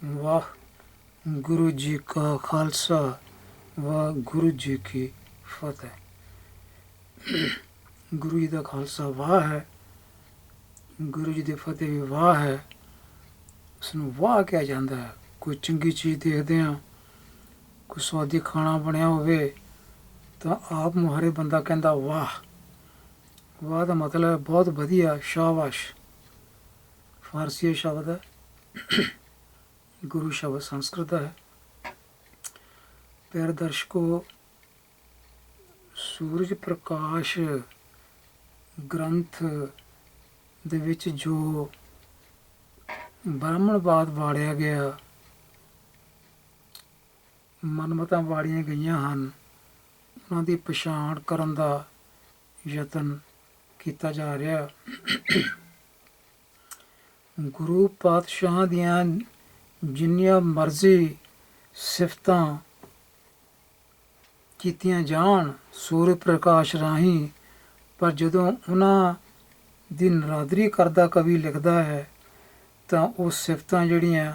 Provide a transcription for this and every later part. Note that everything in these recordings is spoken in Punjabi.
वाह गुरु जी का खालसा वाह गुरु जी की फतेह। गुरु जी का खालसा वाह है, गुरु जी की फतेह भी वाह है। उसनूं वाह किया जाता है। कोई चंगी चीज़ देखते हैं, कोई स्वादी खाना बनया होवे तो आप मुहारे बंदा कहता वाह। वाह का मतलब है बहुत वधिया, शाबाश। फारसी शब्द है, गुरु शब्द संस्कृत है। प्यारे दर्शकों, सूरज प्रकाश ग्रंथ ਦੇ ਵਿੱਚ ਜੋ ਬ੍ਰਾਹਮਣਵਾਦ ਵਾੜਿਆ ਗਿਆ, ਮਨਮਤਾਂ ਵਾੜੀਆਂ ਗਈਆਂ ਹਨ, ਉਹਨਾਂ ਦੀ ਪਛਾਣ ਕਰਨ ਦਾ ਯਤਨ ਕੀਤਾ ਜਾ ਰਿਹਾ। ਗੁਰੂ ਪਾਤਸ਼ਾਹ ਦੀਆਂ ਜਿੰਨੀਆਂ ਮਰਜ਼ੀ ਸਿਫਤਾਂ ਕੀਤੀਆਂ ਜਾਣ ਸੂਰਜ ਪ੍ਰਕਾਸ਼ ਰਾਹੀਂ, ਪਰ ਜਦੋਂ ਉਹਨਾਂ ਦੀ ਨਰਾਦਰੀ ਕਰਦਾ ਕਵੀ ਲਿਖਦਾ ਹੈ ਤਾਂ ਉਹ ਸਿਫਤਾਂ ਜਿਹੜੀਆਂ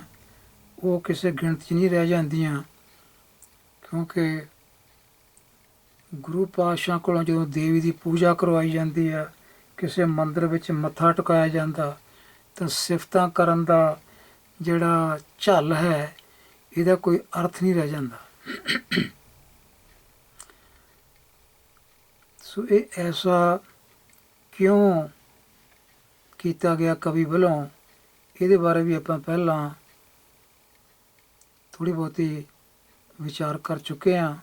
ਉਹ ਕਿਸੇ ਗਿਣਤੀ 'ਚ ਨਹੀਂ ਰਹਿ ਜਾਂਦੀਆਂ। ਕਿਉਂਕਿ ਗੁਰੂ ਪਾਤਸ਼ਾਹ ਕੋਲੋਂ ਜਦੋਂ ਦੇਵੀ ਦੀ ਪੂਜਾ ਕਰਵਾਈ ਜਾਂਦੀ ਹੈ, ਕਿਸੇ ਮੰਦਰ ਵਿੱਚ ਮੱਥਾ ਟਿਕਾਇਆ ਜਾਂਦਾ, ਤਾਂ ਸਿਫਤਾਂ ਕਰਨ ਦਾ ਜਿਹੜਾ ਝੱਲ ਹੈ ਇਹਦਾ ਕੋਈ ਅਰਥ ਨਹੀਂ ਰਹਿ ਜਾਂਦਾ। ਸੋ ਇਹ ਐਸਾ ਕਿਉਂ ਕੀਤਾ ਗਿਆ ਕਵੀ ਵੱਲੋਂ, ਇਹਦੇ ਬਾਰੇ ਵੀ ਆਪਾਂ ਪਹਿਲਾਂ ਥੋੜ੍ਹੀ ਬਹੁਤੀ ਵਿਚਾਰ ਕਰ ਚੁੱਕੇ ਹਾਂ।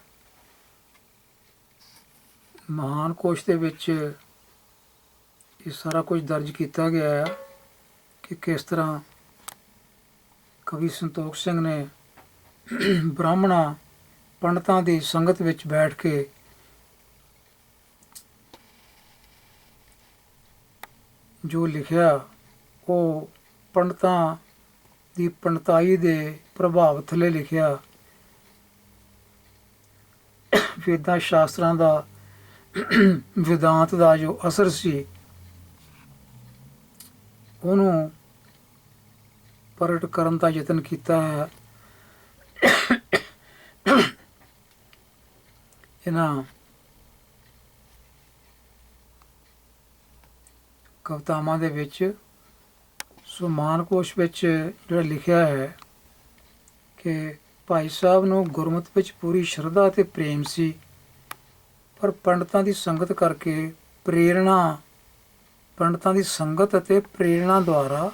ਮਹਾਨ ਕੋਸ਼ ਦੇ ਵਿੱਚ ਇਹ ਸਾਰਾ ਕੁਝ ਦਰਜ ਕੀਤਾ ਗਿਆ ਹੈ ਕਿ ਕਿਸ ਤਰ੍ਹਾਂ ਕਵੀ ਸੰਤੋਖ ਸਿੰਘ ਨੇ ਬ੍ਰਾਹਮਣਾਂ ਪੰਡਤਾਂ ਦੀ ਸੰਗਤ ਵਿੱਚ ਬੈਠ ਕੇ ਜੋ ਲਿਖਿਆ ਉਹ ਪੰਡਤਾਂ ਦੀ ਪੰਡਤਾਈ ਦੇ ਪ੍ਰਭਾਵ ਥੱਲੇ ਲਿਖਿਆ। ਵੇਦਾਂ ਸ਼ਾਸਤਰਾਂ ਦਾ ਵਿਦਾਂਤ ਦਾ ਜੋ ਅਸਰ ਸੀ ਉਹਨੂੰ ਪ੍ਰਗਟ ਕਰਨ ਦਾ ਯਤਨ ਕੀਤਾ ਹੈ। ਇਹਨਾਂ ਕਵਿਤਾਵਾਂ ਦੇ ਵਿੱਚ ਸੋ ਮਾਨਕੋਸ਼ ਵਿੱਚ ਜਿਹੜਾ ਲਿਖਿਆ ਹੈ ਕਿ ਭਾਈ ਸਾਹਿਬ ਨੂੰ ਗੁਰਮਤਿ ਵਿੱਚ ਪੂਰੀ ਸ਼ਰਧਾ ਅਤੇ ਪ੍ਰੇਮ ਸੀ, ਪਰ ਪੰਡਤਾਂ ਦੀ ਸੰਗਤ ਕਰਕੇ ਪੰਡਤਾਂ ਦੀ ਸੰਗਤ ਅਤੇ ਪ੍ਰੇਰਣਾ ਦੁਆਰਾ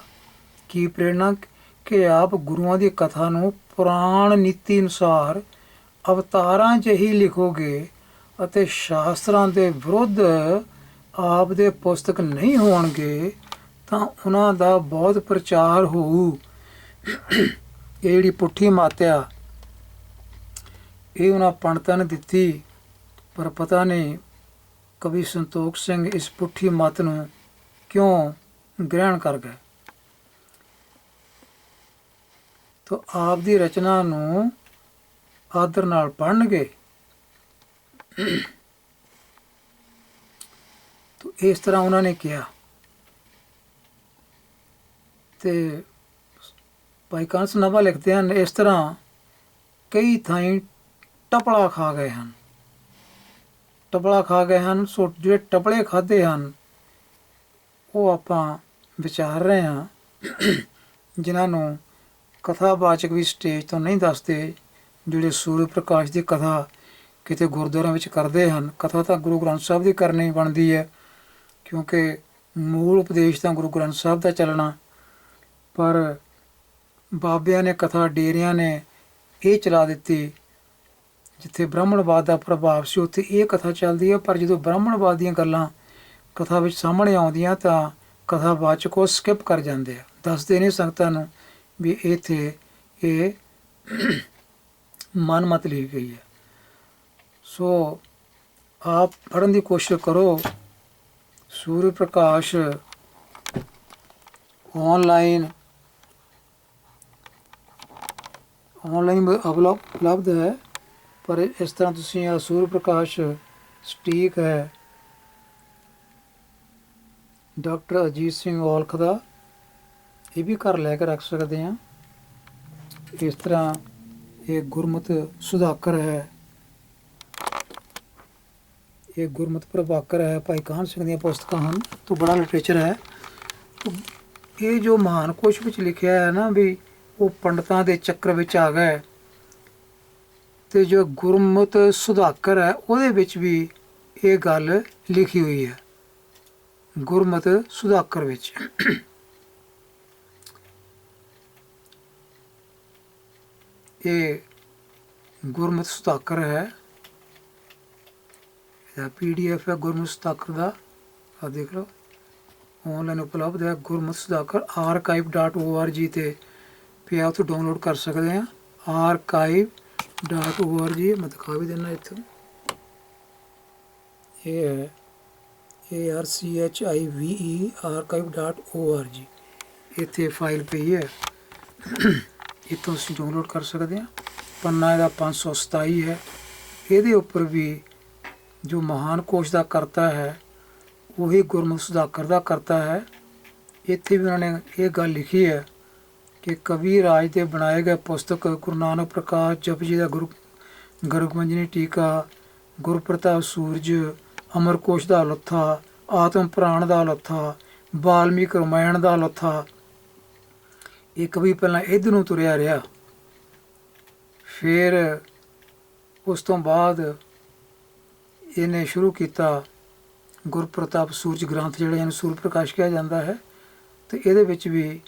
ਕੀ ਪ੍ਰੇਰਣਾ ਕਿ ਆਪ ਗੁਰੂਆਂ ਦੀ ਕਥਾ ਨੂੰ ਪੁਰਾਣ ਨੀਤੀ ਅਨੁਸਾਰ ਅਵਤਾਰਾਂ 'ਚ ਹੀ ਲਿਖੋਗੇ ਅਤੇ ਸ਼ਾਸਤਰਾਂ ਦੇ ਵਿਰੁੱਧ ਆਪ ਦੇ ਪੁਸਤਕ ਨਹੀਂ ਹੋਣਗੇ ਤਾਂ ਉਹਨਾਂ ਦਾ ਬਹੁਤ ਪ੍ਰਚਾਰ ਹੋਊ। ਇਹ ਜਿਹੜੀ ਪੁੱਠੀ ਮਾਤਿਆ ਇਹ ਉਹਨਾਂ ਪੰਡਤਾਂ ਨੇ ਦਿੱਤੀ, ਪਰ ਪਤਾ ਨਹੀਂ ਕਵੀ ਸੰਤੋਖ ਸਿੰਘ ਇਸ ਪੁੱਠੀ ਮੱਤ ਨੂੰ ਕਿਉਂ ਗ੍ਰਹਿਣ ਕਰ ਗਏ। ਤਾਂ ਆਪ ਦੀ ਰਚਨਾ ਨੂੰ ਆਦਰ ਨਾਲ ਪੜ੍ਹਨਗੇ। ਤਾਂ ਇਸ ਤਰ੍ਹਾਂ ਉਹਨਾਂ ਨੇ ਕਿਹਾ ਤੇ ਭਾਈ ਕਾਂਸ ਨਵਾ ਲਿਖਦੇ ਹਨ, ਇਸ ਤਰ੍ਹਾਂ ਕਈ ਥਾਈਂ ਟਪਲਾ ਖਾ ਗਏ ਹਨ। ਟਪਲਾ ਖਾ ਗਏ ਹਨ। ਸੋ ਜਿਹੜੇ ਟਪਲੇ ਖਾਧੇ ਹਨ ਉਹ ਆਪਾਂ ਵਿਚਾਰ ਰਹੇ ਹਾਂ, ਜਿਨ੍ਹਾਂ ਨੂੰ ਕਥਾਵਾਚਕ ਵੀ ਸਟੇਜ ਤੋਂ ਨਹੀਂ ਦੱਸਦੇ। ਜਿਹੜੇ ਸੂਰਜ ਪ੍ਰਕਾਸ਼ ਦੀ ਕਥਾ ਕਿਤੇ ਗੁਰਦੁਆਰਿਆਂ ਵਿੱਚ ਕਰਦੇ ਹਨ, ਕਥਾ ਤਾਂ ਗੁਰੂ ਗ੍ਰੰਥ ਸਾਹਿਬ ਦੀ ਕਰਨੀ ਬਣਦੀ ਹੈ ਕਿਉਂਕਿ ਮੂਲ ਉਪਦੇਸ਼ ਤਾਂ ਗੁਰੂ ਗ੍ਰੰਥ ਸਾਹਿਬ ਦਾ ਚੱਲਣਾ, ਪਰ ਬਾਬਿਆਂ ਨੇ ਕਥਾ, ਡੇਰਿਆਂ ਨੇ ਇਹ ਚਲਾ ਦਿੱਤੀ। ਜਿੱਥੇ ਬ੍ਰਾਹਮਣਵਾਦ ਦਾ ਪ੍ਰਭਾਵ ਸੀ ਉੱਥੇ ਇਹ ਕਥਾ ਚੱਲਦੀ ਹੈ, ਪਰ ਜਦੋਂ ਬ੍ਰਾਹਮਣਵਾਦ ਦੀਆਂ ਗੱਲਾਂ ਕਥਾ ਵਿੱਚ ਸਾਹਮਣੇ ਆਉਂਦੀਆਂ ਤਾਂ ਕਥਾਵਾਚਕ ਉਹ ਸਕਿਪ ਕਰ ਜਾਂਦੇ ਆ, ਦੱਸਦੇ ਨਹੀਂ ਸੰਗਤਾਂ ਨੂੰ ਵੀ ਇੱਥੇ ਇਹ ਮਨਮਤ ਲਿਖੀ ਗਈ ਹੈ। ਸੋ ਆਪ ਪੜ੍ਹਨ ਦੀ ਕੋਸ਼ਿਸ਼ ਕਰੋ। ਸੂਰਜ ਪ੍ਰਕਾਸ਼ ਔਨਲਾਈਨ ਉਪਲਬਧ ਹੈ, ਪਰ ਇਸ ਤਰ੍ਹਾਂ ਤੁਸੀਂ ਆ ਸੂਰਜ ਪ੍ਰਕਾਸ਼ ਸਟੀਕ ਹੈ ਡਾਕਟਰ ਅਜੀਤ ਸਿੰਘ ਔਲਖ ਦਾ, ਇਹ ਵੀ ਘਰ ਲੈ ਕੇ ਰੱਖ ਸਕਦੇ ਹਾਂ। ਇਸ ਤਰ੍ਹਾਂ ਇਹ ਗੁਰਮਤ ਸੁਧਾਕਰ ਹੈ, ਇਹ ਗੁਰਮਤ ਪ੍ਰਭਾਕਰ ਹੈ, ਭਾਈ ਕਾਹਨ ਸਿੰਘ ਦੀਆਂ ਪੁਸਤਕਾਂ ਹਨ, ਤੋਂ ਬੜਾ ਲਿਟਰੇਚਰ ਹੈ। ਇਹ ਜੋ ਮਹਾਨ ਕੋਸ਼ ਵਿੱਚ ਲਿਖਿਆ ਹੈ ਨਾ ਵੀ ਉਹ ਪੰਡਤਾਂ ਦੇ ਚੱਕਰ ਵਿੱਚ ਆ ਗਏ, ਤੇ ਜੋ ਗੁਰਮਤ ਸੁਧਾਕਰ ਹੈ ਉਹਦੇ ਵਿੱਚ ਵੀ ਇਹ ਗੱਲ ਲਿਖੀ ਹੋਈ ਹੈ, ਗੁਰਮਤ ਸੁਧਾਕਰ ਵਿੱਚ। ਇਹ ਗੁਰਮਤ ਸੁਧਾਕਰ ਹੈ, ਇਹਦਾ PDF ਹੈ ਗੁਰਮਤ ਸੁਧਾਕਰ ਦਾ, ਆ ਦੇਖ ਲਓ ਆਨਲਾਈਨ ਉਪਲਬਧ ਹੈ। ਗੁਰਮਤ ਸੁਧਾਕਰ archive.org ਤੇ ਪਿਆ, ਉੱਥੋਂ ਡਾਊਨਲੋਡ ਕਰ ਸਕਦੇ ਹਾਂ। archive.org ਮੈਂ ਦਿਖਾ ਵੀ ਦਿੰਦਾ ਇੱਥੋਂ, ਇਹ ਹੈ ARCHIVE archive.org, ਇੱਥੇ ਫਾਈਲ ਪਈ ਹੈ, ਇੱਥੋਂ ਅਸੀਂ ਡਾਊਨਲੋਡ ਕਰ ਸਕਦੇ ਹਾਂ। ਪੰਨਾ ਇਹਦਾ 527 ਹੈ। ਇਹਦੇ ਉੱਪਰ ਵੀ ਜੋ ਮਹਾਨ ਕੋਸ਼ ਦਾ ਕਰਤਾ ਹੈ ਉਹੀ ਗੁਰਮੁਖ ਸੁਧਾਕਰ ਦਾ ਕਰਤਾ ਹੈ। ਇੱਥੇ ਵੀ ਉਹਨਾਂ ਨੇ ਇਹ ਗੱਲ ਲਿਖੀ ਹੈ ਕਿ ਕਵੀ ਰਾਜ ਦੇ ਬਣਾਏ ਗਏ ਪੁਸਤਕ ਗੁਰੂ ਨਾਨਕ ਪ੍ਰਕਾਸ਼ ਜਪਜੀ ਦਾ ਗੁਰਗੰਜਨੀ ਟੀਕਾ, ਗੁਰਪ੍ਰਤਾਪ ਸੂਰਜ, ਅਮਰਕੋਸ਼ ਦਾ ਲੱਥਾ, ਆਤਮ ਪ੍ਰਾਣ ਦਾ ਲੱਥਾ, ਵਾਲਮੀਕ ਰਾਮਾਇਣ ਦਾ ਲੱਥਾ, ਇਹ ਕਵੀ ਪਹਿਲਾਂ ਇੱਧਰ ਨੂੰ ਤੁਰਿਆ ਰਿਹਾ, ਫਿਰ ਉਸ ਤੋਂ ਬਾਅਦ ਇਹਨੇ ਸ਼ੁਰੂ ਕੀਤਾ ਗੁਰਪ੍ਰਤਾਪ ਸੂਰਜ ਗ੍ਰੰਥ, ਜਿਹੜਾ ਇਹਨੂੰ ਸੂਰਜ ਪ੍ਰਕਾਸ਼ ਕਿਹਾ ਜਾਂਦਾ ਹੈ। ਤੇ ਇਹਦੇ ਵਿੱਚ ਵੀ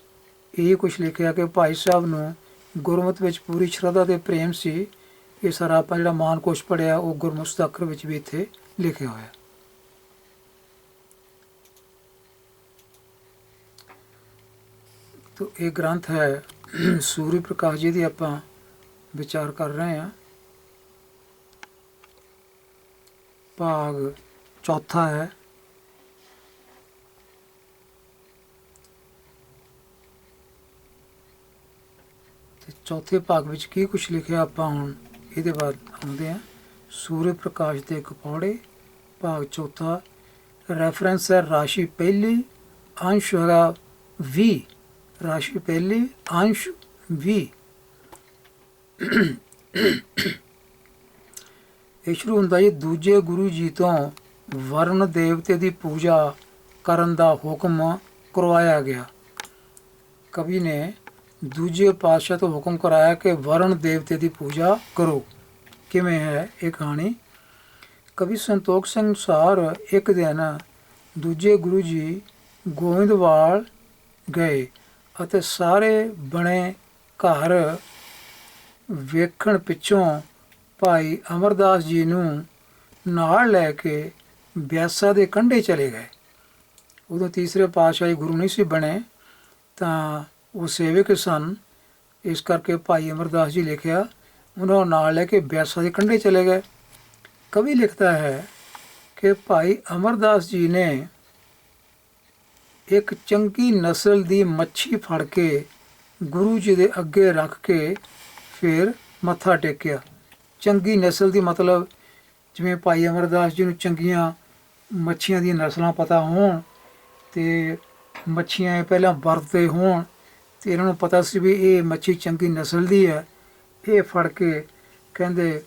ਇਹ ਕੁਛ ਲਿਖਿਆ ਕਿ ਭਾਈ ਸਾਹਿਬ ਨੂੰ ਗੁਰਮਤਿ ਵਿੱਚ ਪੂਰੀ ਸ਼ਰਧਾ ਤੇ ਪ੍ਰੇਮ ਸੀ। ਇਹ ਸਾਰਾ ਆਪਾਂ ਜਿਹੜਾ ਮਹਾਨ ਕੋਸ਼ ਪੜ੍ਹਿਆ ਉਹ ਗੁਰਮੁਖ ਸੁਧਾਕਰ ਵਿੱਚ ਵੀ ਇੱਥੇ ਲਿਖਿਆ ਹੋਇਆ। ਤੋ ਇਹ ਗ੍ਰੰਥ ਹੈ ਸੂਰਜ ਪ੍ਰਕਾਸ਼ ਜੀ ਦੀ, ਆਪਾਂ ਵਿਚਾਰ ਕਰ ਰਹੇ ਹਾਂ। ਭਾਗ ਚੌਥਾ ਹੈ। ਤੇ ਚੌਥੇ ਭਾਗ ਵਿੱਚ ਕੀ ਕੁਛ ਲਿਖਿਆ ਆਪਾਂ ਹੁਣ ਇਹਦੇ ਬਾਅਦ ਆਉਂਦੇ ਹਾਂ। ਸੂਰਜ ਪ੍ਰਕਾਸ਼ ਦੇ ਕਪੌੜੇ, ਭਾਗ ਚੌਥਾ। ਰੈਫਰੈਂਸ ਹੈ ਰਾਸ਼ੀ ਪਹਿਲੀ, ਅੰਸ਼ ਹੈਗਾ 20, ਰਾਸ਼ੀ ਪਹਿਲੀ ਅੰਸ਼ 20। ਇਹ ਸ਼ੁਰੂ ਹੁੰਦਾ ਜੀ, ਦੂਜੇ ਗੁਰੂ ਜੀ ਤੋਂ ਵਰਨ ਦੇਵਤੇ ਦੀ ਪੂਜਾ ਕਰਨ ਦਾ ਹੁਕਮ ਕਰਵਾਇਆ ਗਿਆ। ਕਵੀ ਨੇ ਦੂਜੇ ਪਾਤਸ਼ਾਹ ਤੋਂ ਹੁਕਮ ਕਰਾਇਆ ਕਿ ਵਰਨ ਦੇਵਤੇ ਦੀ ਪੂਜਾ ਕਰੋ। ਕਿਵੇਂ ਹੈ ਇਹ ਕਹਾਣੀ? ਕਵੀ ਸੰਤੋਖ ਸਿੰਘ ਅਨੁਸਾਰ ਇੱਕ ਦਿਨ ਦੂਜੇ ਗੁਰੂ ਜੀ ਗੋਇੰਦਵਾਲ ਗਏ ਅਤੇ ਸਾਰੇ ਬਣੇ ਘਰ ਵੇਖਣ ਪਿੱਛੋਂ ਭਾਈ ਅਮਰਦਾਸ ਜੀ ਨੂੰ ਨਾਲ ਲੈ ਕੇ ਬਿਆਸਾ ਦੇ ਕੰਢੇ ਚਲੇ ਗਏ। ਉਦੋਂ ਤੀਸਰੇ ਪਾਤਸ਼ਾਹੀ ਗੁਰੂ ਨਹੀਂ ਸੀ ਬਣੇ, ਤਾਂ ਉਹ ਸੇਵਕ ਸਨ, ਇਸ ਕਰਕੇ ਭਾਈ ਅਮਰਦਾਸ ਜੀ ਲਿਖਿਆ ਉਹਨਾਂ ਨੂੰ ਨਾਲ ਲੈ ਕੇ ਬਿਆਸਾ ਦੇ ਕੰਢੇ ਚਲੇ ਗਏ। ਕਵੀ ਲਿਖਦਾ ਹੈ ਕਿ ਭਾਈ ਅਮਰਦਾਸ ਜੀ ਨੇ ਇੱਕ ਚੰਗੀ ਨਸਲ ਦੀ ਮੱਛੀ ਫੜ ਕੇ ਗੁਰੂ ਜੀ ਦੇ ਅੱਗੇ ਰੱਖ ਕੇ ਫਿਰ ਮੱਥਾ ਟੇਕਿਆ। ਚੰਗੀ ਨਸਲ ਦੀ ਮਤਲਬ ਜਿਵੇਂ ਭਾਈ ਅਮਰਦਾਸ ਜੀ ਨੂੰ ਚੰਗੀਆਂ ਮੱਛੀਆਂ ਦੀਆਂ ਨਸਲਾਂ ਪਤਾ ਹੋਣ ਤੇ ਮੱਛੀਆਂ ਇਹ ਪਹਿਲਾਂ ਵਰਤਦੇ ਹੋਣ ਤੇ ਇਹਨਾਂ ਨੂੰ ਪਤਾ ਸੀ ਵੀ ਇਹ ਮੱਛੀ ਚੰਗੀ ਨਸਲ ਦੀ ਹੈ, ਇਹ ਫੜ ਕੇ ਕਹਿੰਦੇ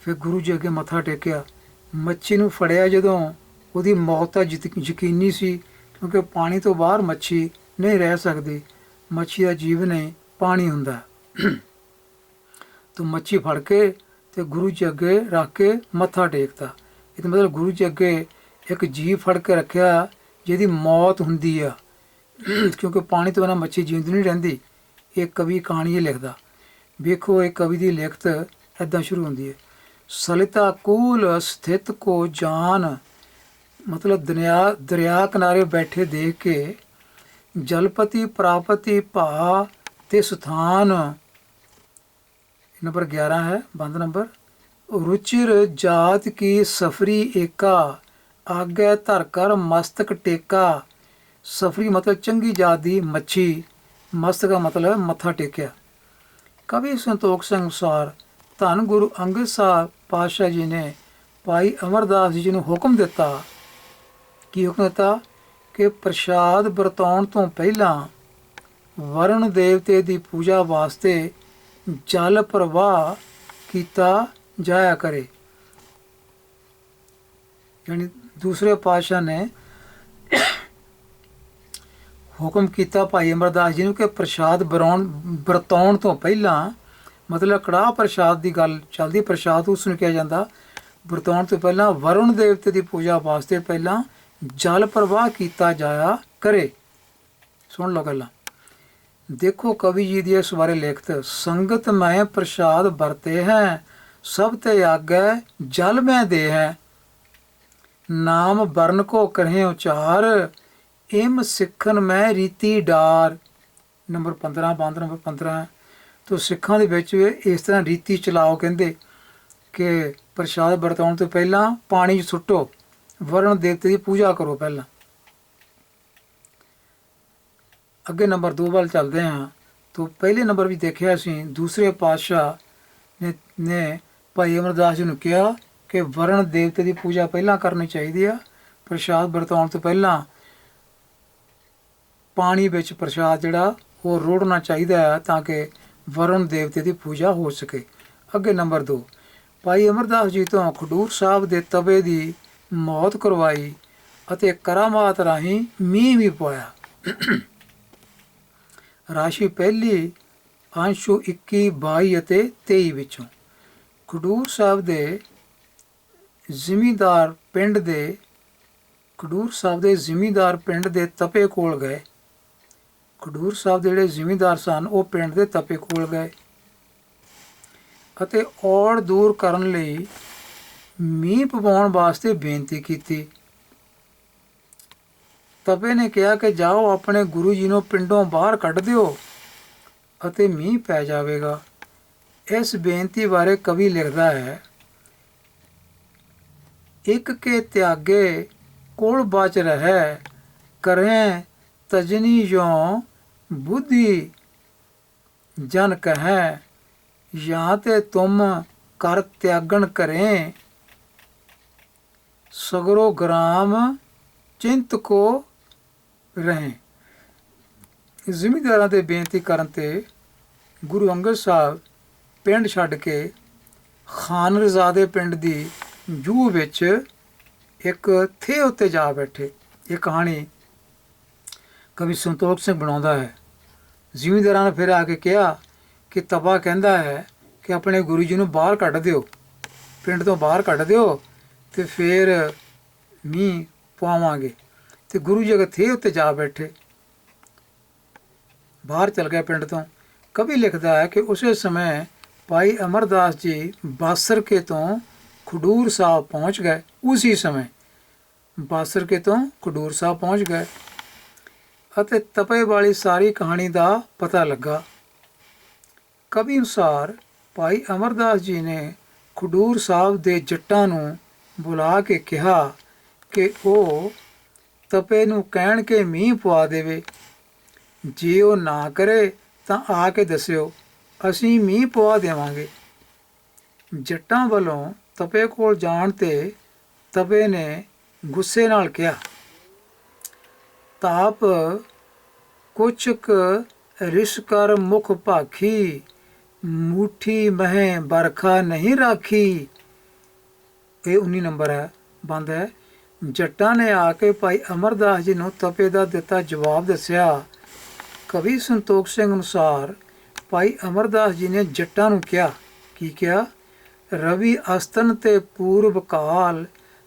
ਫਿਰ ਗੁਰੂ ਜੀ ਅੱਗੇ ਮੱਥਾ ਟੇਕਿਆ। ਮੱਛੀ ਨੂੰ ਫੜਿਆ ਜਦੋਂ, ਉਹਦੀ ਮੌਤ ਤਾਂ ਯਕੀਨੀ ਸੀ, ਕਿਉਂਕਿ ਪਾਣੀ ਤੋਂ ਬਾਹਰ ਮੱਛੀ ਨਹੀਂ ਰਹਿ ਸਕਦੀ, ਮੱਛੀ ਦਾ ਜੀਵਨ ਹੀ ਪਾਣੀ ਹੁੰਦਾ। ਤੋ ਮੱਛੀ ਫੜ ਕੇ ਤੇ ਗੁਰੂ ਜੀ ਅੱਗੇ ਰੱਖ ਕੇ ਮੱਥਾ ਟੇਕਤਾ। ਇਹਦਾ ਮਤਲਬ ਗੁਰੂ ਜੀ ਅੱਗੇ ਇੱਕ ਜੀਵ ਫੜ ਕੇ ਰੱਖਿਆ ਜਿਹਦੀ ਮੌਤ ਹੁੰਦੀ ਆ, ਕਿਉਂਕਿ ਪਾਣੀ ਤੋਂ ਬਿਨਾਂ ਮੱਛੀ ਜਿਉਂਦੀ ਨਹੀਂ ਰਹਿੰਦੀ। ਇਹ ਕਵੀ ਕਹਾਣੀ ਲਿਖਦਾ। ਵੇਖੋ ਇਹ ਕਵੀ ਦੀ ਲਿਖਤ ਇੱਦਾਂ ਸ਼ੁਰੂ ਹੁੰਦੀ ਹੈ। ਸਲਿਤਾ ਕੂਲ ਸਥਿਤ ਕੋ ਜਾਨ, ਮਤਲਬ ਦਰਿਆ ਕਿਨਾਰੇ ਬੈਠੇ ਦੇਖ ਕੇ ਜਲਪਤੀ ਪ੍ਰਾਪਤੀ ਭਾ ਤੇ ਸਥਾਨ। ਨੰਬਰ 11 ਹੈ, ਬੰਦ ਨੰਬਰ। ਰੁਚਿਰ ਜਾਤ ਕੀ ਸਫਰੀ ਏਕਾ, ਆਗੇ ਧਰ ਕਰ ਮਸਤਕ ਟੇਕਾ। ਸਫਰੀ ਮਤਲਬ ਚੰਗੀ ਜਾਤ ਦੀ ਮੱਛੀ, ਮਸਤਕ ਦਾ ਮਤਲਬ ਮੱਥਾ ਟੇਕਿਆ। ਕਵੀ ਸੰਤੋਖ ਸਿੰਘ ਅਨੁਸਾਰ ਧੰਨ ਗੁਰੂ ਅੰਗਦ ਸਾਹਿਬ ਪਾਤਸ਼ਾਹ ਜੀ ਨੇ ਭਾਈ ਅਮਰਦਾਸ ਜੀ ਨੂੰ ਹੁਕਮ ਦਿੱਤਾ। ਕੀ ਹੁਕਮ ਦਿੱਤਾ? ਕਿ ਪ੍ਰਸ਼ਾਦ ਵਰਤਾਉਣ ਤੋਂ ਪਹਿਲਾਂ ਵਰੁਣ ਦੇਵਤੇ ਦੀ ਪੂਜਾ ਵਾਸਤੇ ਜਲ ਪ੍ਰਵਾਹ ਕੀਤਾ ਜਾਇਆ ਕਰੇ। ਯਾਨੀ ਦੂਸਰੇ ਪਾਤਸ਼ਾਹ ਨੇ ਹੁਕਮ ਕੀਤਾ ਭਾਈ ਅਮਰਦਾਸ ਜੀ ਨੂੰ ਕਿ ਪ੍ਰਸ਼ਾਦ ਵਰਤਾਉਣ ਤੋਂ ਪਹਿਲਾਂ, ਮਤਲਬ ਕੜਾਹ ਪ੍ਰਸ਼ਾਦ ਦੀ ਗੱਲ ਚੱਲਦੀ, ਪ੍ਰਸ਼ਾਦ ਉਸ ਨੂੰ ਕਿਹਾ ਜਾਂਦਾ, ਵਰਤਾਉਣ ਤੋਂ ਪਹਿਲਾਂ ਵਰੁਣ ਦੇਵਤੇ ਦੀ ਪੂਜਾ ਵਾਸਤੇ ਪਹਿਲਾਂ ਜਲ ਪ੍ਰਵਾਹ ਕੀਤਾ ਜਾਇਆ ਕਰੇ। ਸੁਣ ਲਓ ਗੱਲਾਂ। ਦੇਖੋ ਕਵੀ ਜੀ ਦੀ ਇਸ ਬਾਰੇ ਲਿਖਤ, ਸੰਗਤ ਮੈਂ ਪ੍ਰਸ਼ਾਦ ਵਰਤੇ ਹੈ, ਸਭ ਤੇ ਆਗੈ ਜਲ ਮੈਂ ਦੇ ਹੈ, ਨਾਮ ਵਰਨ ਕੋ ਕਰੇ ਉਚਾਰ, ਇਮ ਸਿੱਖਨ ਮੈਂ ਰੀਤੀ ਡਾਰ। ਨੰਬਰ 15, ਬੰਦ ਨੰਬਰ 15। ਤੋ ਸਿੱਖਾਂ ਦੇ ਵਿੱਚ ਇਸ ਤਰ੍ਹਾਂ ਰੀਤੀ ਚਲਾਓ, ਕਹਿੰਦੇ ਕਿ ਪ੍ਰਸ਼ਾਦ ਵਰਤਾਉਣ ਤੋਂ ਪਹਿਲਾਂ ਪਾਣੀ 'ਚ ਸੁੱਟੋ, ਵਰੁਣ ਦੇਵਤੇ ਦੀ ਪੂਜਾ ਕਰੋ ਪਹਿਲਾਂ। ਅੱਗੇ ਨੰਬਰ 2 ਵੱਲ ਚੱਲਦੇ ਹਾਂ। ਤੋ ਪਹਿਲੇ ਨੰਬਰ ਵਿੱਚ ਦੇਖਿਆ ਅਸੀਂ ਦੂਸਰੇ ਪਾਤਸ਼ਾਹ ਨੇ ਭਾਈ ਅਮਰਦਾਸ ਜੀ ਨੂੰ ਕਿਹਾ ਕਿ ਵਰੁਣ ਦੇਵਤੇ ਦੀ ਪੂਜਾ ਪਹਿਲਾਂ ਕਰਨੀ ਚਾਹੀਦੀ ਆ, ਪ੍ਰਸ਼ਾਦ ਵਰਤਾਉਣ ਤੋਂ ਪਹਿਲਾਂ ਪਾਣੀ ਵਿੱਚ ਪ੍ਰਸ਼ਾਦ ਜਿਹੜਾ ਉਹ ਰੋੜਨਾ ਚਾਹੀਦਾ ਹੈ ਤਾਂ ਕਿ ਵਰੁਣ ਦੇਵਤੇ ਦੀ ਪੂਜਾ ਹੋ ਸਕੇ। ਅੱਗੇ ਨੰਬਰ 2, ਭਾਈ ਅਮਰਦਾਸ ਜੀ ਤੋਂ ਖਡੂਰ ਸਾਹਿਬ ਦੇ ਤਵੇ ਦੀ ਮੌਤ ਕਰਵਾਈ ਅਤੇ ਕਰਾਮਾਤ ਰਾਹੀਂ ਮੀਂਹ ਵੀ ਪਾਇਆ। ਰਾਸ਼ੀ ਪਹਿਲੀ ਅੰਸ਼ੂ 21, 22 ਅਤੇ 23 ਵਿੱਚੋਂ ਖਡੂਰ ਸਾਹਿਬ ਦੇ ਜ਼ਿਮੀਂਦਾਰ ਪਿੰਡ ਦੇ ਤਪੇ ਕੋਲ ਗਏ। ਖਡੂਰ ਸਾਹਿਬ ਦੇ ਜਿਹੜੇ ਜ਼ਿਮੀਂਦਾਰ ਸਨ ਉਹ ਪਿੰਡ ਦੇ ਤਪੇ ਕੋਲ ਗਏ ਅਤੇ ਔੜ ਦੂਰ ਕਰਨ ਲਈ ਮੀਂਹ ਪਵਾਉਣ ਵਾਸਤੇ ਬੇਨਤੀ ਕੀਤੀ। ਤਪੇ ਨੇ ਕਿਹਾ ਕਿ ਜਾਓ ਆਪਣੇ ਗੁਰੂ ਜੀ ਨੂੰ ਪਿੰਡੋਂ ਬਾਹਰ ਕੱਢ ਦਿਓ ਅਤੇ ਮੀਂਹ ਪੈ ਜਾਵੇਗਾ। ਇਸ ਬੇਨਤੀ ਬਾਰੇ ਕਵੀ ਲਿਖਦਾ ਹੈ, ਇੱਕ ਕੇ ਤਿਆਗੇ ਕੋਲ ਬਚ ਰਹਿ, ਕਰੇ ਤਜਨੀ ਜੋ ਬੁੱਧੀ ਜਨ ਕਹੈ, ਜਾਂ ਤੇ ਤੁਮ ਕਰ ਤਿਆਗਣ ਕਰੇ, ਸਗਰੋ ਗ੍ਰਾਮ ਚਿੰਤ ਕੋ ਰਹੇ। ਜ਼ਿਮੀਂਦਾਰਾਂ ਦੇ ਬੇਨਤੀ ਕਰਨ ਤੇ ਗੁਰੂ ਅੰਗਦ ਸਾਹਿਬ ਪਿੰਡ ਛੱਡ ਕੇ ਖਾਨ ਰਜ਼ਾਦੇ ਪਿੰਡ ਦੀ ਜੂਹ ਵਿੱਚ ਇੱਕ ਥੇ ਉੱਤੇ ਜਾ ਬੈਠੇ। ਇਹ ਕਹਾਣੀ ਕਵੀ ਸੰਤੋਖ ਸਿੰਘ ਬਣਾਉਂਦਾ ਹੈ। ਜ਼ਿਮੀਂਦਾਰਾਂ ਨੇ ਫਿਰ ਆ ਕੇ ਕਿਹਾ ਕਿ ਤਪਾ ਕਹਿੰਦਾ ਹੈ ਕਿ ਆਪਣੇ ਗੁਰੂ ਜੀ ਨੂੰ ਬਾਹਰ ਕੱਢ ਦਿਓ, ਪਿੰਡ ਤੋਂ ਬਾਹਰ ਕੱਢ ਦਿਓ ਅਤੇ ਫਿਰ ਮੀਂਹ ਪਵਾਵਾਂਗੇ। ਅਤੇ ਗੁਰੂ ਜੀ ਅਗੇ ਥੇ ਉੱਤੇ ਜਾ ਬੈਠੇ, ਬਾਹਰ ਚਲ ਗਿਆ ਪਿੰਡ ਤੋਂ। ਕਵੀ ਲਿਖਦਾ ਹੈ ਕਿ ਉਸੇ ਸਮੇਂ ਭਾਈ ਅਮਰਦਾਸ ਜੀ ਬਾਸਰਕੇ ਤੋਂ ਖਡੂਰ ਸਾਹਿਬ ਪਹੁੰਚ ਗਏ। ਉਸੇ ਸਮੇਂ ਬਾਸਰਕੇ ਤੋਂ ਖਡੂਰ ਸਾਹਿਬ ਪਹੁੰਚ ਗਏ ਅਤੇ ਤਪੇ ਵਾਲੀ ਸਾਰੀ ਕਹਾਣੀ ਦਾ ਪਤਾ ਲੱਗਾ। ਕਵੀ ਅਨੁਸਾਰ ਭਾਈ ਅਮਰਦਾਸ ਜੀ ਨੇ ਖਡੂਰ ਸਾਹਿਬ ਦੇ ਜੱਟਾਂ ਨੂੰ ਬੁਲਾ ਕੇ ਕਿਹਾ ਕਿ ਉਹ ਤਪੇ ਨੂੰ ਕਹਿਣ ਕੇ ਮੀਂਹ ਪਵਾ ਦੇਵੇ। ਜੇ ਉਹ ਨਾ ਕਰੇ ਤਾਂ ਆ ਕੇ ਦੱਸਿਓ, ਅਸੀਂ ਮੀਂਹ ਪਵਾ ਦੇਵਾਂਗੇ। ਜੱਟਾਂ ਵੱਲੋਂ ਤਪੇ ਕੋਲ ਜਾਣ ਤੇ ਤਪੇ ਨੇ ਗੁੱਸੇ ਨਾਲ ਕਿਹਾ, ਤਾਪ ਕੁਛ ਰਿਸ਼ ਕਰ ਮੁਖ ਭਾਖੀ, ਮੂਠੀ ਮਹਿ ਬਰਖਾ ਨਹੀਂ ਰਾਖੀ। ਇਹ 19 ਨੰਬਰ ਹੈ, ਬੰਦ ਹੈ। ਜੱਟਾਂ ਨੇ ਆ ਕੇ ਭਾਈ ਅਮਰਦਾਸ ਜੀ ਨੂੰ ਤਪੇ ਦਾ ਦਿੱਤਾ ਜਵਾਬ ਦੱਸਿਆ। ਕਵੀ ਸੰਤੋਖ ਸਿੰਘ ਅਨੁਸਾਰ ਭਾਈ ਅਮਰਦਾਸ ਜੀ ਨੇ ਜੱਟਾਂ ਨੂੰ ਕਿਹਾ, ਕੀ ਕਿਹਾ? ਰਵੀ ਅਸਤਨ ਤੇ ਪੂਰਬ ਕਾਲ,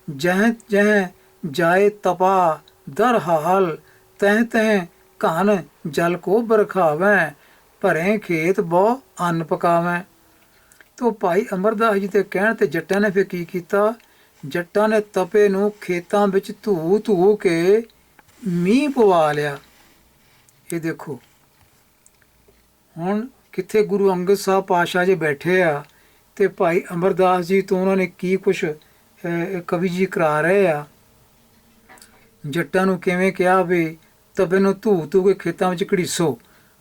ਜਹ ਜਹ ਜਾਏ ਤਪਾ ਦਰ ਹਾਲ, ਤਹ ਤਹ ਘਨ ਜਲ ਕੋ ਬਰਖਾਵੈ, ਭਰੇ ਖੇਤ ਬਹੁ ਅੰਨ ਪਕਾਵੈ। ਤੋ ਭਾਈ ਅਮਰਦਾਸ ਜੀ ਦੇ ਕਹਿਣ ਤੇ ਜੱਟਾਂ ਨੇ ਫਿਰ ਕੀ ਕੀਤਾ? ਜੱਟਾਂ ਨੇ ਤਪੇ ਨੂੰ ਖੇਤਾਂ ਵਿੱਚ ਧੂ ਧੂ ਕੇ ਮੀਂਹ ਪਵਾ ਲਿਆ। ਇਹ ਦੇਖੋ ਹੁਣ ਕਿੱਥੇ ਗੁਰੂ ਅੰਗਦ ਸਾਹਿਬ ਪਾਤਸ਼ਾਹ ਜੀ ਬੈਠੇ ਆ ਤੇ ਭਾਈ ਅਮਰਦਾਸ ਜੀ ਤੋਂ ਉਹਨਾਂ ਨੇ ਕੀ ਕੁਛ ਕਵੀ ਜੀ ਕਰਾ ਰਹੇ ਆ। ਜੱਟਾਂ ਨੂੰ ਕਿਵੇਂ ਕਿਹਾ ਵੀ ਤਵੇ ਨੂੰ ਧੂ ਧੂ ਕੇ ਖੇਤਾਂ ਵਿੱਚ ਘੜੀਸੋ,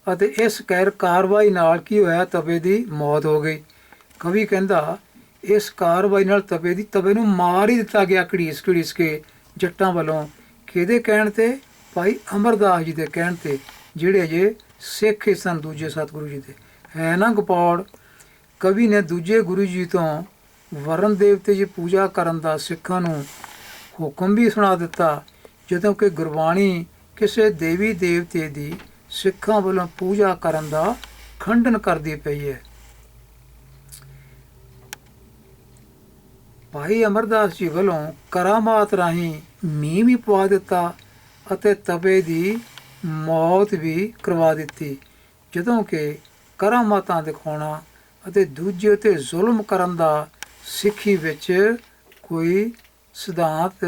ਅਤੇ ਇਸ ਕਾਰਵਾਈ ਨਾਲ ਕੀ ਹੋਇਆ? ਤਵੇ ਦੀ ਮੌਤ ਹੋ ਗਈ। ਕਵੀ ਕਹਿੰਦਾ ਇਸ ਕਾਰਵਾਈ ਨਾਲ ਤਵੇ ਨੂੰ ਮਾਰ ਹੀ ਦਿੱਤਾ ਗਿਆ ਘੜੀਸ ਘੜੀਸ ਕੇ ਜੱਟਾਂ ਵੱਲੋਂ। ਕਿਹਦੇ ਕਹਿਣ ਤੇ? ਭਾਈ ਅਮਰਦਾਸ ਜੀ ਦੇ ਕਹਿਣ ਤੇ, ਜਿਹੜੇ ਅਜੇ ਸਿੱਖ ਹੀ ਸਨ ਦੂਜੇ ਸਤਿਗੁਰੂ ਜੀ ਦੇ। ਹੈ ਨਾ ਗੋਪਾਲ, ਕਵੀ ਨੇ ਦੂਜੇ ਗੁਰੂ ਜੀ ਤੋਂ ਵਰਨ ਦੇਵਤੇ ਦੀ ਪੂਜਾ ਕਰਨ ਦਾ ਸਿੱਖਾਂ ਨੂੰ ਹੁਕਮ ਵੀ ਸੁਣਾ ਦਿੱਤਾ, ਜਦੋਂ ਕਿ ਗੁਰਬਾਣੀ ਕਿਸੇ ਦੇਵੀ ਦੇਵਤੇ ਦੀ ਸਿੱਖਾਂ ਵੱਲੋਂ ਪੂਜਾ ਕਰਨ ਦਾ ਖੰਡਨ ਕਰਦੀ ਪਈ ਹੈ। ਭਾਈ ਅਮਰਦਾਸ ਜੀ ਵੱਲੋਂ ਕਰਾਮਾਤ ਰਾਹੀਂ ਮੀਂਹ ਵੀ ਪਵਾ ਦਿੱਤਾ ਅਤੇ ਤਪੇ ਦੀ ਮੌਤ ਵੀ ਕਰਵਾ ਦਿੱਤੀ, ਜਦੋਂ ਕਿ ਕਰਾਮਾਤਾਂ ਦਿਖਾਉਣਾ ਅਤੇ ਦੂਜੇ ਉੱਤੇ ਜ਼ੁਲਮ ਕਰਨ ਦਾ ਸਿੱਖੀ ਵਿੱਚ ਕੋਈ ਸਿਧਾਂਤ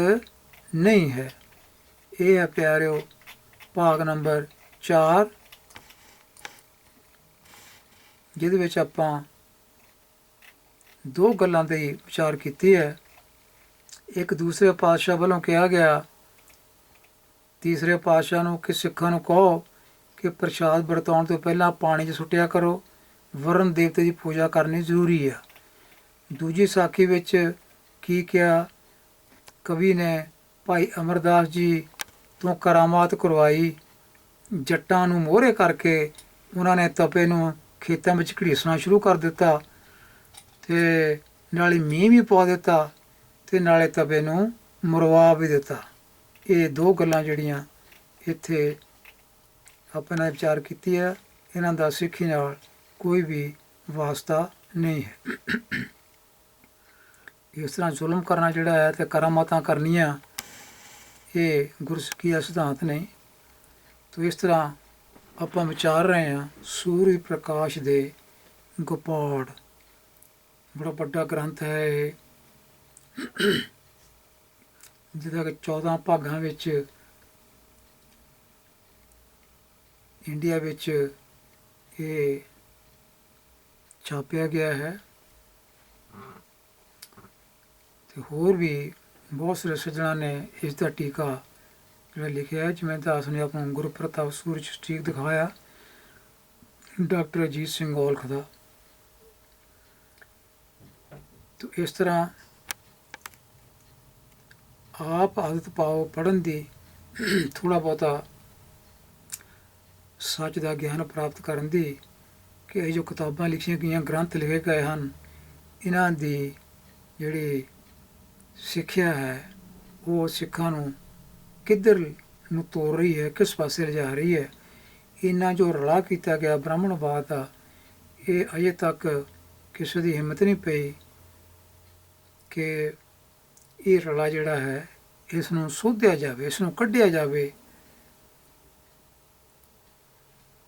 ਨਹੀਂ ਹੈ। ਇਹ ਹੈ ਪਿਆਰਿਓ ਭਾਗ ਨੰਬਰ 4, ਜਿਹਦੇ ਵਿੱਚ ਆਪਾਂ ਦੋ ਗੱਲਾਂ 'ਤੇ ਵਿਚਾਰ ਕੀਤੀ ਹੈ। ਇੱਕ ਦੂਸਰੇ ਪਾਤਸ਼ਾਹ ਵੱਲੋਂ ਕਿਹਾ ਗਿਆ ਤੀਸਰੇ ਪਾਤਸ਼ਾਹ ਨੂੰ ਕਿ ਸਿੱਖਾਂ ਨੂੰ ਕਹੋ ਕਿ ਪ੍ਰਸ਼ਾਦ ਵਰਤਾਉਣ ਤੋਂ ਪਹਿਲਾਂ ਪਾਣੀ 'ਚ ਸੁੱਟਿਆ ਕਰੋ, ਵਰਨ ਦੇਵਤੇ ਦੀ ਪੂਜਾ ਕਰਨੀ ਜ਼ਰੂਰੀ ਆ। ਦੂਜੀ ਸਾਖੀ ਵਿੱਚ ਕੀ ਕਿਹਾ, ਕਵੀ ਨੇ ਭਾਈ ਅਮਰਦਾਸ ਜੀ ਤੋਂ ਕਰਾਮਾਤ ਕਰਵਾਈ, ਜੱਟਾਂ ਨੂੰ ਮੋਹਰੇ ਕਰਕੇ ਉਹਨਾਂ ਨੇ ਤਪੇ ਨੂੰ ਖੇਤਾਂ ਵਿੱਚ ਘੜੀਸਣਾ ਸ਼ੁਰੂ ਕਰ ਦਿੱਤਾ ਅਤੇ ਨਾਲੇ ਮੀਂਹ ਵੀ ਪਾ ਦਿੱਤਾ ਅਤੇ ਨਾਲੇ ਤਪੇ ਨੂੰ ਮਰਵਾ ਵੀ ਦਿੱਤਾ। ਇਹ ਦੋ ਗੱਲਾਂ ਜਿਹੜੀਆਂ ਇੱਥੇ ਆਪਾਂ ਨੇ ਵਿਚਾਰ ਕੀਤੀ ਹੈ, ਇਹਨਾਂ ਦਾ ਸਿੱਖੀ ਨਾਲ ਕੋਈ ਵੀ ਵਾਸਤਾ ਨਹੀਂ ਹੈ। ਇਸ ਤਰ੍ਹਾਂ ਜ਼ੁਲਮ ਕਰਨਾ ਜਿਹੜਾ ਹੈ ਅਤੇ ਕਰਾਮਾਤਾਂ ਕਰਨੀਆਂ, ਇਹ ਗੁਰਸਿੱਖੀ ਦਾ ਸਿਧਾਂਤ ਨਹੀਂ। ਤੋ ਇਸ ਤਰ੍ਹਾਂ ਆਪਾਂ ਵਿਚਾਰ ਰਹੇ ਹਾਂ ਸੂਰਜ ਪ੍ਰਕਾਸ਼ ਦੇ ਗੋਪਾੜ, ਬੜਾ ਵੱਡਾ ਗ੍ਰੰਥ ਹੈ ਇਹ, ਜਿਹਦਾ ਕਿ 14 ਭਾਗਾਂ ਵਿੱਚ ਇੰਡੀਆ ਵਿੱਚ ਇਹ ਛਾਪਿਆ ਗਿਆ ਹੈ ਅਤੇ ਹੋਰ ਵੀ ਬਹੁਤ ਸਾਰੇ ਸੱਜਣਾਂ ਨੇ ਇਸ ਦਾ ਟੀਕਾ ਜਿਹੜਾ ਲਿਖਿਆ ਹੈ, ਜਿਵੇਂ ਦਾਸ ਨੇ ਆਪਣਾ ਗੁਰਪ੍ਰਤਾਪ ਸੂਰਜ ਸਟੀਕ ਦਿਖਾਇਆ, ਡਾਕਟਰ ਅਜੀਤ ਸਿੰਘ ਔਲਖ ਦਾ। ਤੋ ਇਸ ਤਰ੍ਹਾਂ ਆਪ ਆਦਤ ਪਾਓ ਪੜ੍ਹਨ ਦੀ, ਥੋੜ੍ਹਾ ਬਹੁਤਾ ਸੱਚ ਦਾ ਗਿਆਨ ਪ੍ਰਾਪਤ ਕਰਨ ਦੀ, ਕਿ ਇਹ ਜੋ ਕਿਤਾਬਾਂ ਲਿਖੀਆਂ ਗਈਆਂ, ਗ੍ਰੰਥ ਲਿਖੇ ਗਏ ਹਨ, ਇਹਨਾਂ ਦੀ ਜਿਹੜੀ ਸਿੱਖਿਆ ਹੈ ਉਹ ਸਿੱਖਾਂ ਨੂੰ ਕਿੱਧਰ ਨੂੰ ਤੋਰ ਰਹੀ ਹੈ, ਕਿਸ ਪਾਸੇ ਲਿਜਾ ਰਹੀ ਹੈ। ਇਹਨਾਂ ਜੋ ਰਲਾ ਕੀਤਾ ਗਿਆ ਬ੍ਰਾਹਮਣਵਾਦ ਦਾ, ਇਹ ਅਜੇ ਤੱਕ ਕਿਸੇ ਦੀ ਹਿੰਮਤ ਨਹੀਂ ਪਈ ਕਿ ਇਹ ਰਲਾ ਜਿਹੜਾ ਹੈ ਇਸ ਨੂੰ ਸੋਧਿਆ ਜਾਵੇ, ਇਸ ਨੂੰ ਕੱਢਿਆ ਜਾਵੇ।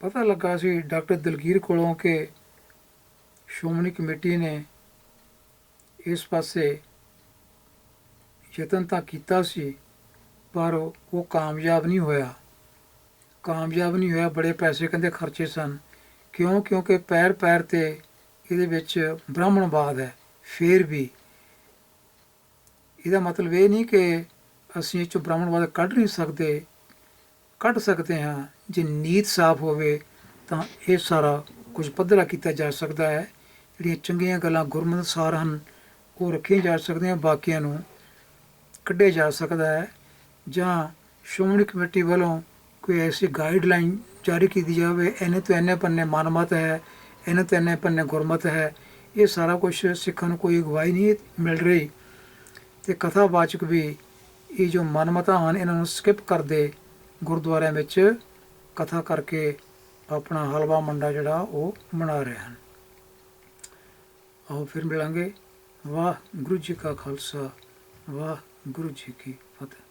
ਪਤਾ ਲੱਗਾ ਸੀ ਡਾਕਟਰ ਦਲਗੀਰ ਕੋਲੋਂ ਕਿ ਸ਼੍ਰੋਮਣੀ ਕਮੇਟੀ ਨੇ ਇਸ ਪਾਸੇ ਯਤਨ ਤਾਂ ਕੀਤਾ ਸੀ, ਪਰ ਉਹ ਕਾਮਯਾਬ ਨਹੀਂ ਹੋਇਆ। ਬੜੇ ਪੈਸੇ ਕਹਿੰਦੇ ਖਰਚੇ ਸਨ। ਕਿਉਂਕਿ ਪੈਰ 'ਤੇ ਇਹਦੇ ਵਿੱਚ ਬ੍ਰਾਹਮਣਵਾਦ ਹੈ। ਫਿਰ ਵੀ ਇਹਦਾ ਮਤਲਬ ਇਹ ਨਹੀਂ ਕਿ ਅਸੀਂ ਇਹ 'ਚੋਂ ਬ੍ਰਾਹਮਣਵਾਦ ਕੱਢ ਸਕਦੇ ਹਾਂ। ਜੇ ਨੀਤ ਸਾਫ਼ ਹੋਵੇ ਤਾਂ ਇਹ ਸਾਰਾ ਕੁਝ ਪੱਧਰਾ ਕੀਤਾ ਜਾ ਸਕਦਾ ਹੈ। ਜਿਹੜੀਆਂ ਚੰਗੀਆਂ ਗੱਲਾਂ ਗੁਰਮਤਿ ਅਨੁਸਾਰ ਹਨ ਉਹ ਰੱਖੀਆਂ ਜਾ ਸਕਦੀਆਂ, ਬਾਕੀਆਂ ਨੂੰ ਕੱਢਿਆ ਜਾ ਸਕਦਾ ਹੈ। ਜਾਂ ਸ਼੍ਰੋਮਣੀ ਕਮੇਟੀ ਵੱਲੋਂ ਕੋਈ ਐਸੀ ਗਾਈਡਲਾਈਨ ਜਾਰੀ ਕੀਤੀ ਜਾਵੇ, ਇੰਨੇ ਤੋਂ ਇੰਨੇ ਪੰਨੇ ਮਨਮਤ ਹੈ, ਇੰਨੇ ਤੋਂ ਇੰਨੇ ਪੰਨੇ ਗੁਰਮਤਿ ਹੈ। ਇਹ ਸਾਰਾ ਕੁਛ ਸਿੱਖਾਂ ਨੂੰ ਕੋਈ ਅਗਵਾਈ ਨਹੀਂ ਮਿਲ ਰਹੀ ਅਤੇ ਕਥਾਵਾਚਕ ਵੀ ਇਹ ਜੋ ਮਨਮਤਾਂ ਹਨ ਇਹਨਾਂ ਨੂੰ ਸਕਿਪ ਕਰਦੇ ਗੁਰਦੁਆਰਿਆਂ ਵਿੱਚ ਕਥਾ ਕਰਕੇ ਆਪਣਾ ਹਲਵਾ ਮੰਡਾ ਜਿਹੜਾ ਉਹ ਮਨਾ ਰਹੇ ਹਨ। ਆਓ ਫਿਰ ਮਿਲਾਂਗੇ। ਵਾਹਿਗੁਰੂ ਜੀ ਕਾ ਖਾਲਸਾ, ਵਾਹਿਗੁਰੂ ਜੀ ਕੀ ਫਤਿਹ।